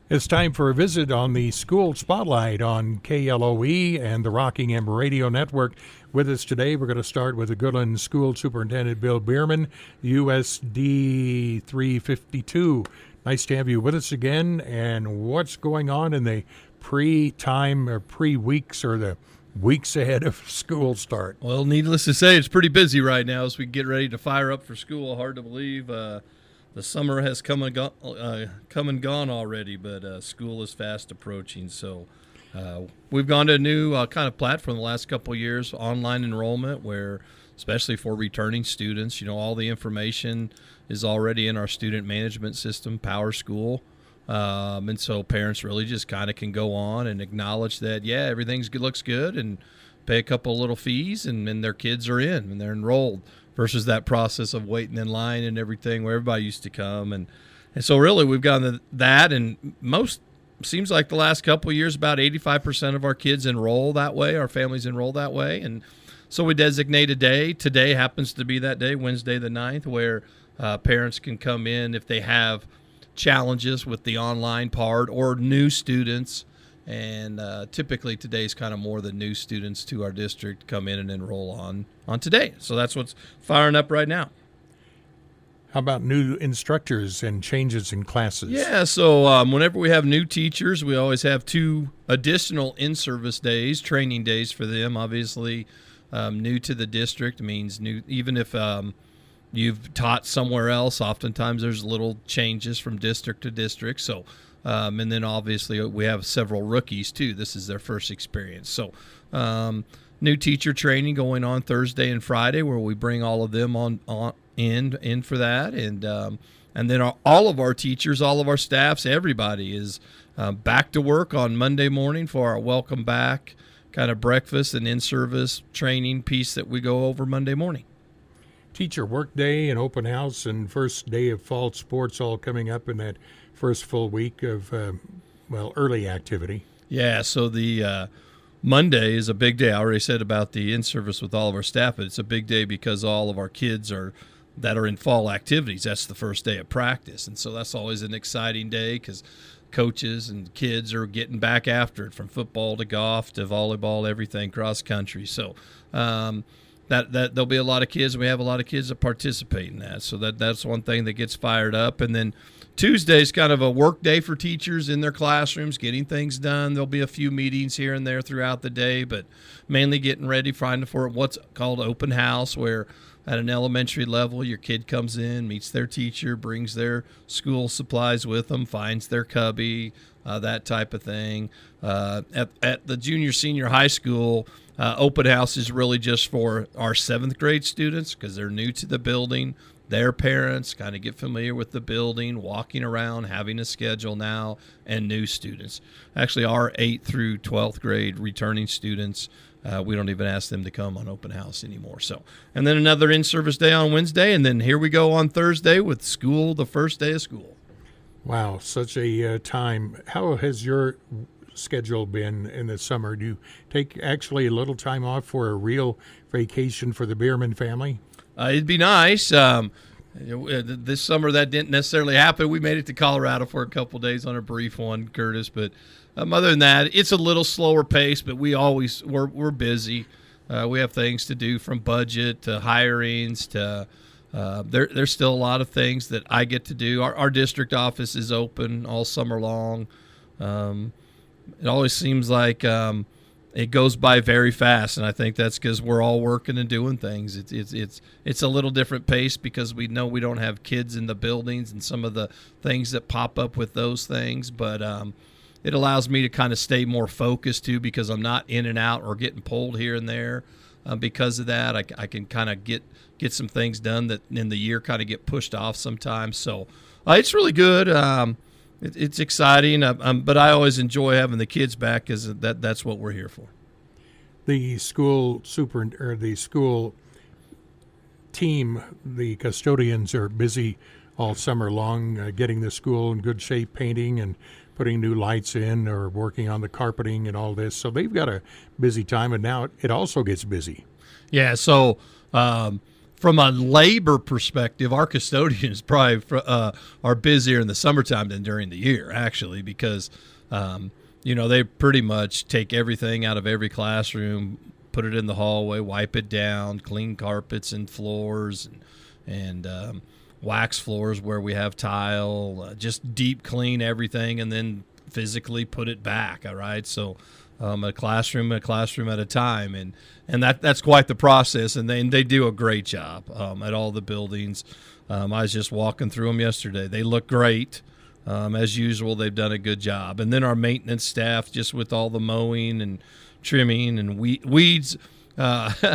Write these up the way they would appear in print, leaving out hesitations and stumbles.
It's time for a visit on the School Spotlight on KLOE and the Rockingham Radio Network. With us today, we're going to start with the Goodland School Superintendent Bill Biermann, USD 352. Nice to have you with us again. And what's going on in the pre-time or pre-weeks or the weeks ahead of school start? Well, needless to say, it's pretty busy right now as we get ready to fire up for school. Hard to believe. The summer has come and gone already, but school is fast approaching. So we've gone to a new kind of platform the last couple of years, online enrollment, where especially for returning students, all the information is already in our student management system, Power School. And so parents really just kind of can go on and acknowledge that, everything looks good and pay a couple of little fees and then their kids are in and they're enrolled. Versus that process of waiting in line and everything where everybody used to come. And so really we've gotten to that, and seems like the last couple of years, about 85% of our kids enroll that way, our families enroll that way. And so we designate a day. Today happens to be that day, Wednesday the 9th, where parents can come in if they have challenges with the online part or new students. And typically today's kind of more the new students to our district come in and enroll on today. So that's what's firing up right now. How about new instructors and changes in classes? Yeah, so whenever we have new teachers, we always have 2 additional in-service days, training days for them. Obviously, new to the district means new, even if you've taught somewhere else, oftentimes there's little changes from district to district. So and then obviously we have several rookies too. This is their first experience. So new teacher training going on Thursday and Friday, where we bring all of them in for that. And then all of our teachers, all of our staffs, everybody is back to work on Monday morning for our welcome back kind of breakfast and in-service training piece that we go over Monday morning. Teacher work day and open house and first day of fall sports all coming up in that first full week of, early activity. Yeah, so the Monday is a big day. I already said about the in-service with all of our staff, but it's a big day because all of our kids that are in fall activities. That's the first day of practice, and so that's always an exciting day because coaches and kids are getting back after it, from football to golf to volleyball, everything, cross country. So that there'll be a lot of kids. We have a lot of kids that participate in that, so that's one thing that gets fired up. And then Tuesday's kind of a work day for teachers in their classrooms, getting things done. There'll be a few meetings here and there throughout the day, but mainly getting ready for what's called open house, where at an elementary level, your kid comes in, meets their teacher, brings their school supplies with them, finds their cubby, that type of thing. At the junior, senior high school, open house is really just for our 7th grade students because they're new to the building. Their parents kind of get familiar with the building, walking around, having a schedule now, and new students. Actually, our 8th through 12th grade returning students, we don't even ask them to come on open house anymore. So, and then another in-service day on Wednesday, and then here we go on Thursday with school, the first day of school. Wow, such a time. How has your schedule been in the summer? Do you take actually a little time off for a real vacation for the Biermann family? It'd be nice. This summer that didn't necessarily happen. We made it to Colorado for a couple days on a brief one, Curtis. But other than that, it's a little slower pace. But we're busy. We have things to do, from budget to hirings to there's still a lot of things that I get to do. Our district office is open all summer long. It always seems like it goes by very fast, and I think that's because we're all working and doing things. It's a little different pace because we know we don't have kids in the buildings and some of the things that pop up with those things. But it allows me to kind of stay more focused too, because I'm not in and out or getting pulled here and there. Because of that, I can kind of get some things done that in the year kind of get pushed off sometimes. So it's really good. It's exciting, but I always enjoy having the kids back because that's what we're here for. The school the school team, the custodians are busy all summer long getting the school in good shape, painting and putting new lights in or working on the carpeting and all this. So they've got a busy time, and now it also gets busy. Yeah, so from a labor perspective, our custodians probably are busier in the summertime than during the year, actually, because they pretty much take everything out of every classroom, put it in the hallway, wipe it down, clean carpets and floors, and wax floors where we have tile, just deep clean everything, and then physically put it back. All right, so a classroom at a time, and that's quite the process, and they do a great job at all the buildings. I was just walking through them yesterday. They look great. As usual, they've done a good job. And then our maintenance staff, just with all the mowing and trimming and weeds.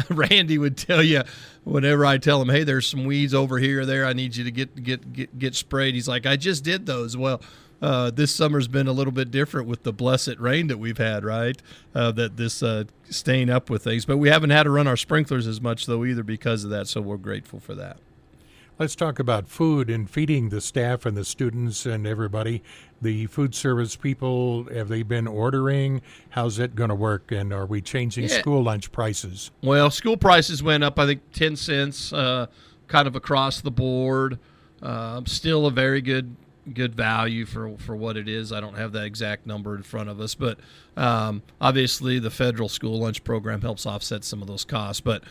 Randy would tell you whenever I tell him, hey, there's some weeds over here or there, I need you to get sprayed. He's like, I just did those. Well, this summer's been a little bit different with the blessed rain that we've had, right? That this staying up with things. But we haven't had to run our sprinklers as much, though, either because of that, so we're grateful for that. Let's talk about food and feeding the staff and the students and everybody. The food service people, have they been ordering? How's it going to work? And are we changing school lunch prices? Well, school prices went up, I think, 10 cents kind of across the board. Still a very good value for what it is. I don't have that exact number in front of us, but obviously the federal school lunch program helps offset some of those costs. But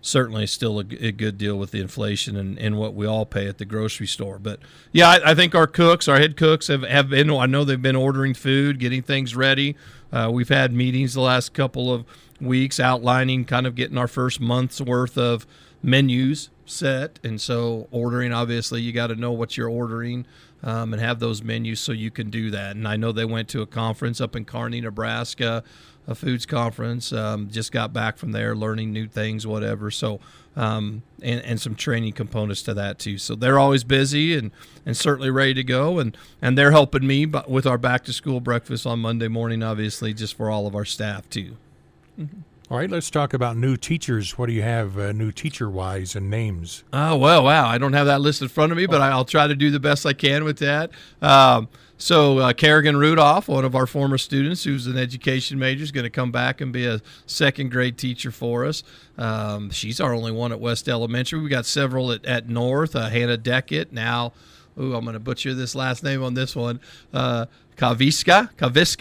certainly still a good deal with the inflation and what we all pay at the grocery store. But, yeah, I think our head cooks have been – I know they've been ordering food, getting things ready. We've had meetings the last couple of weeks outlining kind of getting our first month's worth of menus set. And so ordering, obviously, you got to know what you're ordering and have those menus so you can do that. And I know they went to a conference up in Kearney, Nebraska, a foods conference, just got back from there learning new things, whatever. So, and some training components to that too. So they're always busy and certainly ready to go. And they're helping me with our back to school breakfast on Monday morning, obviously, just for all of our staff too. Mm-hmm. All right, let's talk about new teachers. What do you have new teacher-wise and names? Oh, well, wow. I don't have that list in front of me, but I'll try to do the best I can with that. So Kerrigan Rudolph, one of our former students who's an education major, is going to come back and be a second-grade teacher for us. She's our only one at West Elementary. We got several at North. Hannah Deckett now. I'm going to butcher this last name on this one. Kaviska,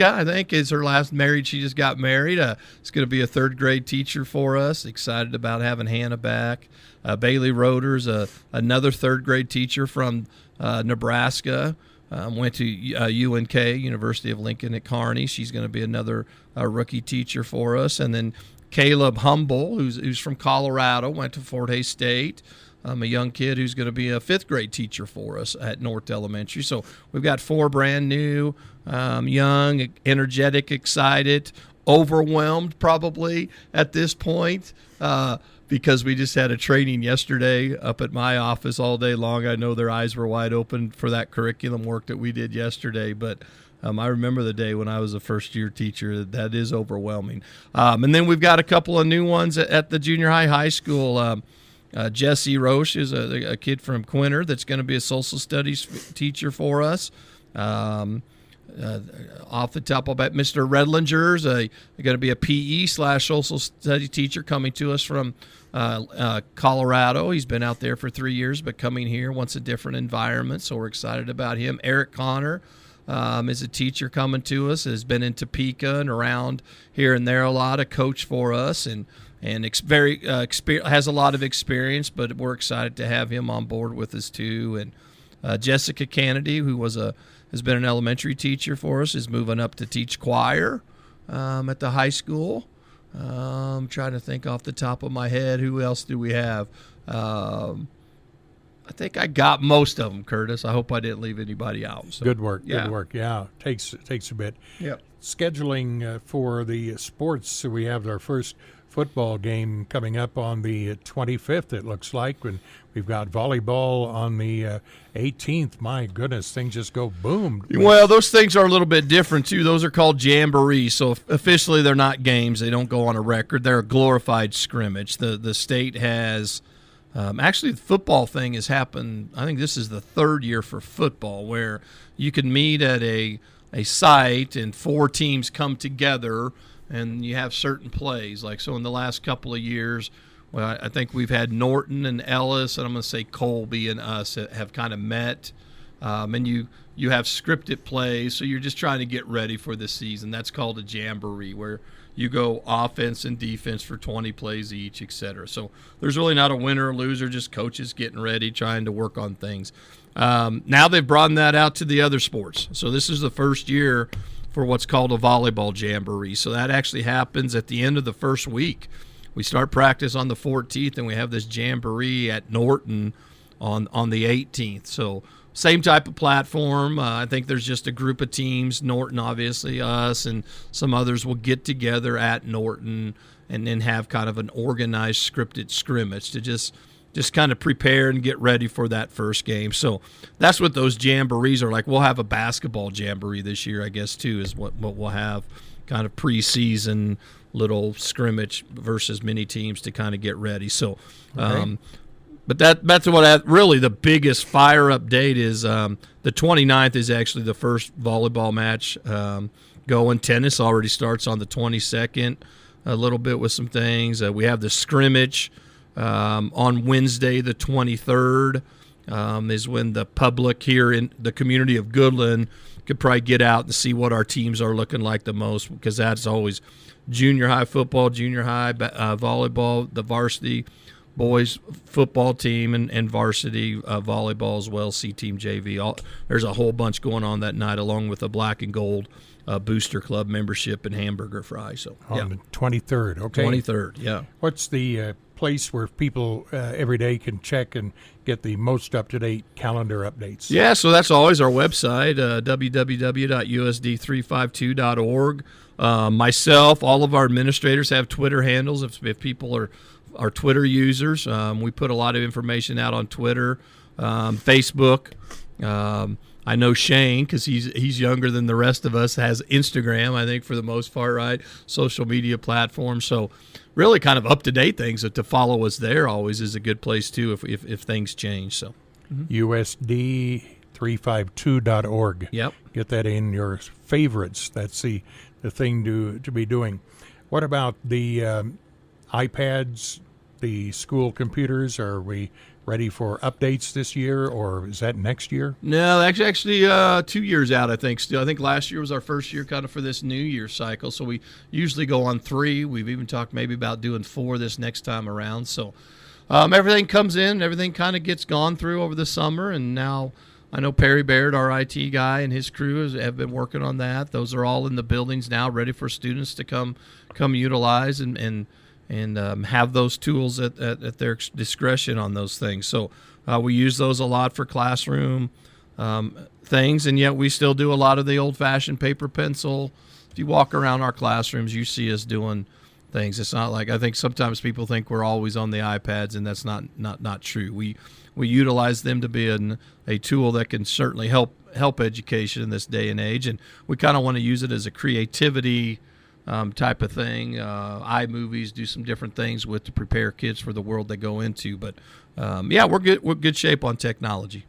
I think, is her last married. She just got married. It's going to be a third-grade teacher for us. Excited about having Hannah back. Bailey Roeder's another third-grade teacher from Nebraska. Went to UNK, University of Lincoln at Kearney. She's going to be another rookie teacher for us. And then Caleb Humble, who's from Colorado, went to Fort Hays State. A young kid who's going to be a fifth-grade teacher for us at North Elementary. So we've got 4 brand new, young, energetic, excited, overwhelmed probably at this point because we just had a training yesterday up at my office all day long. I know their eyes were wide open for that curriculum work that we did yesterday, but I remember the day when I was a first-year teacher. That is overwhelming. And then we've got a couple of new ones at the junior high school. Jesse Roche is a kid from Quinter that's going to be a social studies teacher for us. Off the top of it, Mr. Redlinger's going to be a PE/social study teacher coming to us from Colorado. He's been out there for 3 years, but coming here wants a different environment, so we're excited about him. Eric Connor is a teacher coming to us, has been in Topeka and around here and there a lot, a coach for us, and has a lot of experience, but we're excited to have him on board with us too. And Jessica Kennedy, who has been an elementary teacher for us, is moving up to teach choir at the high school. I'm trying to think off the top of my head, who else do we have? I think I got most of them, Curtis. I hope I didn't leave anybody out. So, good work. Good work. Yeah, takes a bit. Yep. Scheduling for the sports. So we have our first football game coming up on the 25th, it looks like, and we've got volleyball on the 18th. My goodness, things just go boom. Well, those things are a little bit different, too. Those are called jamborees, so officially they're not games. They don't go on a record. They're a glorified scrimmage. The state has actually, the football thing has happened. I think this is the 3rd year for football where you can meet at a site and 4 teams come together and you have certain plays. Like, so in the last couple of years, Well, I think we've had Norton and Ellis, and I'm going to say Colby and us have kind of met. And you have scripted plays, so you're just trying to get ready for the season. That's called a jamboree, where you go offense and defense for 20 plays each, etc. So there's really not a winner or loser, just coaches getting ready, trying to work on things. Now they've broadened that out to the other sports. So this is the first year for what's called a volleyball jamboree. So that actually happens at the end of the first week. We start practice on the 14th, and we have this jamboree at Norton on the 18th. So same type of platform. I think there's just a group of teams, Norton, obviously, us, and some others will get together at Norton and then have kind of an organized, scripted scrimmage to just kind of prepare and get ready for that first game. So that's what those jamborees are like. We'll have a basketball jamboree this year, I guess, too, is what we'll have, kind of preseason little scrimmage versus mini teams to kind of get ready. So Okay. but that's what really the biggest fire update is. The 29th is actually the first volleyball match going. Tennis already starts on the 22nd, a little bit with some things. We have the scrimmage on Wednesday, the 23rd, is when the public here in the community of Goodland could probably get out and see what our teams are looking like the most, because that's always junior high football, junior high volleyball, the varsity boys football team, and varsity volleyball as well, C-Team JV. There's a whole bunch going on that night, along with a black and gold booster club membership and hamburger fry. So On the 23rd, okay. 23rd, yeah. What's the place where people every day can check and get the most up-to-date calendar updates? Yeah, so that's always our website, www.usd352.org. Myself, all of our administrators have Twitter handles if people are Twitter users. We put a lot of information out on Twitter, Facebook. I know Shane, because he's younger than the rest of us, has Instagram, I think, for the most part, right? Social media platforms. So really kind of up-to-date things to follow us there always is a good place, too, if things change. So USD352.org. Yep. Get that in your favorites. That's the thing to be doing. What about the iPads, the school computers? Are we ready for updates this year, or is that next year? No, actually 2 years out, I think, still. I think last year was our first year kind of for this New Year cycle, so we usually go on 3. We've even talked maybe about doing 4 this next time around. So everything comes in, everything kind of gets gone through over the summer, and now I know Perry Baird, our IT guy, and his crew have been working on that. Those are all in the buildings now, ready for students to come utilize and have those tools at their discretion on those things. So we use those a lot for classroom things, and yet we still do a lot of the old-fashioned paper pencil. If you walk around our classrooms, you see us doing things. It's not like, I think sometimes people think we're always on the iPads, and that's not true. We utilize them to be a tool that can certainly help education in this day and age, and we kind of want to use it as a creativity type of thing. iMovies, do some different things to prepare kids for the world they go into. But we're good shape on technology.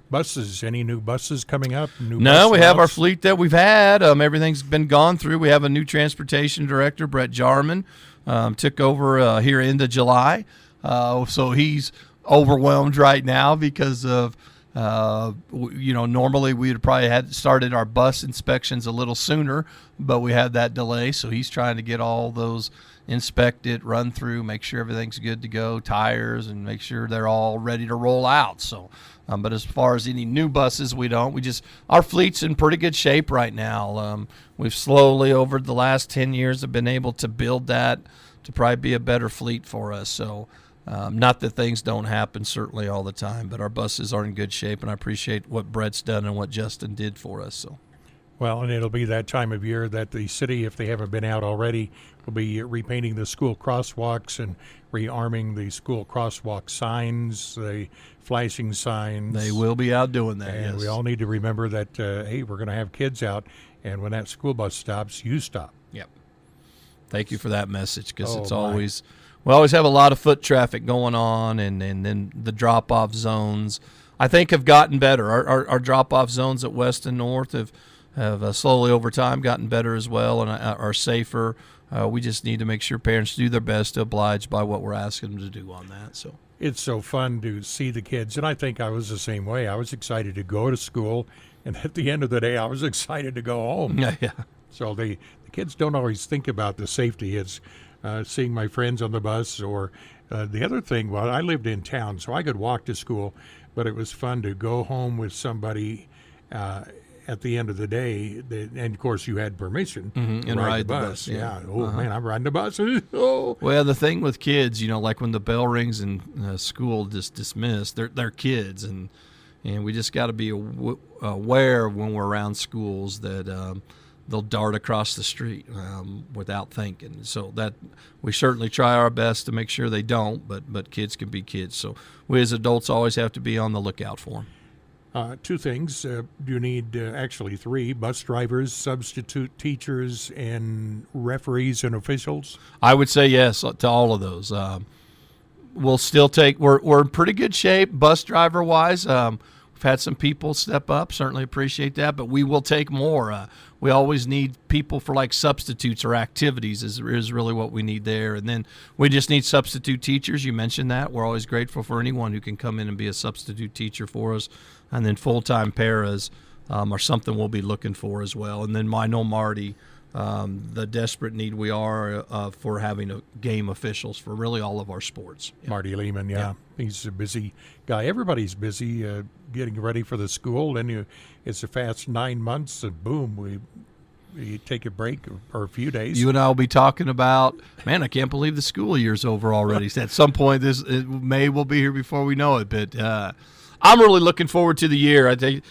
Buses, any new buses coming up? No, we have our fleet that we've had. Everything's been gone through. We have a new transportation director, Brett Jarman, took over here into July. So he's overwhelmed right now because of normally we would probably had started our bus inspections a little sooner, but we had that delay. So he's trying to get all those inspected, run through, make sure everything's good to go, tires, and make sure they're all ready to roll out. So, but as far as any new buses, our fleet's in pretty good shape right now. We've slowly over the last 10 years have been able to build that to probably be a better fleet for us. So, not that things don't happen certainly all the time, but our buses are in good shape, and I appreciate what Brett's done and what Justin did for us. So, well, and it'll be that time of year that the city, if they haven't been out already, will be repainting the school crosswalks and rearming the school crosswalk signs, the flashing signs. They will be out doing that, and yes. we all need to remember that, hey, we're going to have kids out, and when that school bus stops, you stop. Yep. Thank you for that message, because it's my. always... We always have a lot of foot traffic going on, and then the drop-off zones, I think, have gotten better. Our drop-off zones at West and North have slowly over time gotten better as well and are safer. we just need to make sure parents do their best to oblige by what we're asking them to do on that. So it's so fun to see the kids, and I think I was the same way. I was excited to go to school, and at the end of the day, I was excited to go home. yeah. So the kids don't always think about the safety. It's seeing my friends on the bus, or the other thing, well, I lived in town, so I could walk to school, but it was fun to go home with somebody at the end of the day. And, of course, you had permission to and ride the bus. Yeah. Oh, man, I'm riding the bus. Oh. Well, the thing with kids, like when the bell rings and school just dismissed, they're kids, and we just got to be aware when we're around schools that they'll dart across the street without thinking. So that we certainly try our best to make sure they don't, but kids can be kids. So we as adults always have to be on the lookout for them. Two things. You need actually three: bus drivers, substitute teachers, and referees and officials. I would say yes to all of those. We'll still take. We're in pretty good shape, bus driver wise. We've had some people step up. Certainly appreciate that, but we will take more. We always need people for like substitutes or activities is really what we need there. And then we just need substitute teachers. You mentioned that. We're always grateful for anyone who can come in and be a substitute teacher for us. And then full-time paras are something we'll be looking for as well. And then I know Marty, the desperate need we are for having game officials for really all of our sports. Yeah. Marty Lehman, yeah. He's a busy guy. Everybody's busy getting ready for the school. Then it's a fast 9 months, and boom, we take a break for a few days. You and I will be talking about, man, I can't believe the school year's over already. At some point, May will be here before we know it. But I'm really looking forward to the year. I think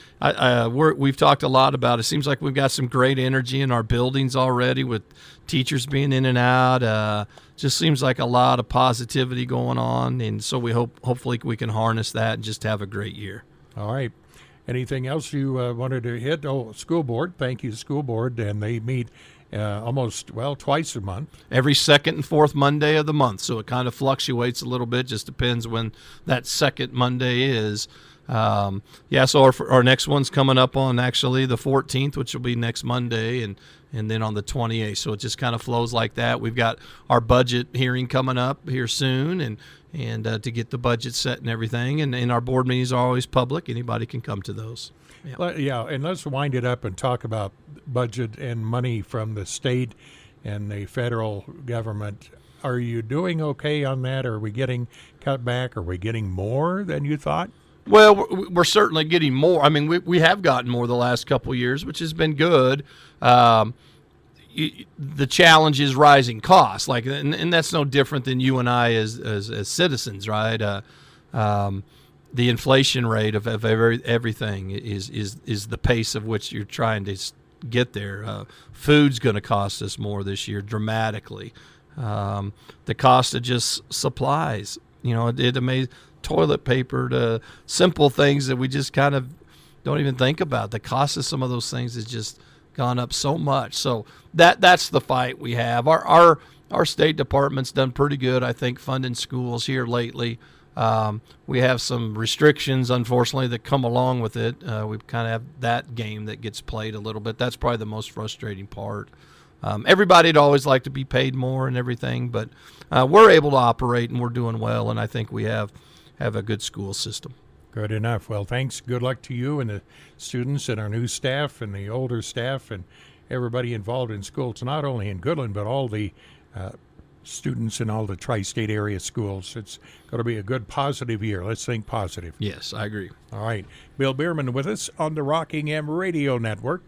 we've talked a lot about it. Seems like we've got some great energy in our buildings already with teachers being in and out. Just seems like a lot of positivity going on, and so we hopefully we can harness that and just have a great year. All right. Anything else you wanted to hit? Oh, school board. Thank you, school board. And they meet twice a month. Every second and fourth Monday of the month. So it kind of fluctuates a little bit. Just depends when that second Monday is. So our next one's coming up on actually the 14th, which will be next Monday, and then on the 28th. So it just kind of flows like that. We've got our budget hearing coming up here soon, and to get the budget set and everything. And our board meetings are always public. Anybody can come to those. And let's wind it up and talk about budget and money from the state and the federal government. Are you doing okay on that? Are we getting cut back? Are we getting more than you thought? Well, we're certainly getting more. I mean, we have gotten more the last couple of years, which has been good. The challenge is rising costs, and that's no different than you and I as citizens, right? The inflation rate of everything is the pace of which you're trying to get there. Food's going to cost us more this year dramatically. The cost of just supplies, it amazes. Toilet paper to simple things that we just kind of don't even think about. The cost of some of those things has just gone up so much. So that's the fight we have. Our State Department's done pretty good, I think, funding schools here lately. We have some restrictions, unfortunately, that come along with it. We kind of have that game that gets played a little bit. That's probably the most frustrating part. Everybody'd always like to be paid more and everything, but we're able to operate and we're doing well, and I think we have a good school system. Good enough. Well, thanks. Good luck to you and the students and our new staff and the older staff and everybody involved in schools, not only in Goodland, but all the students in all the tri-state area schools. It's going to be a good, positive year. Let's think positive. Yes, I agree. All right. Bill Biermann with us on the Rockingham Radio Network.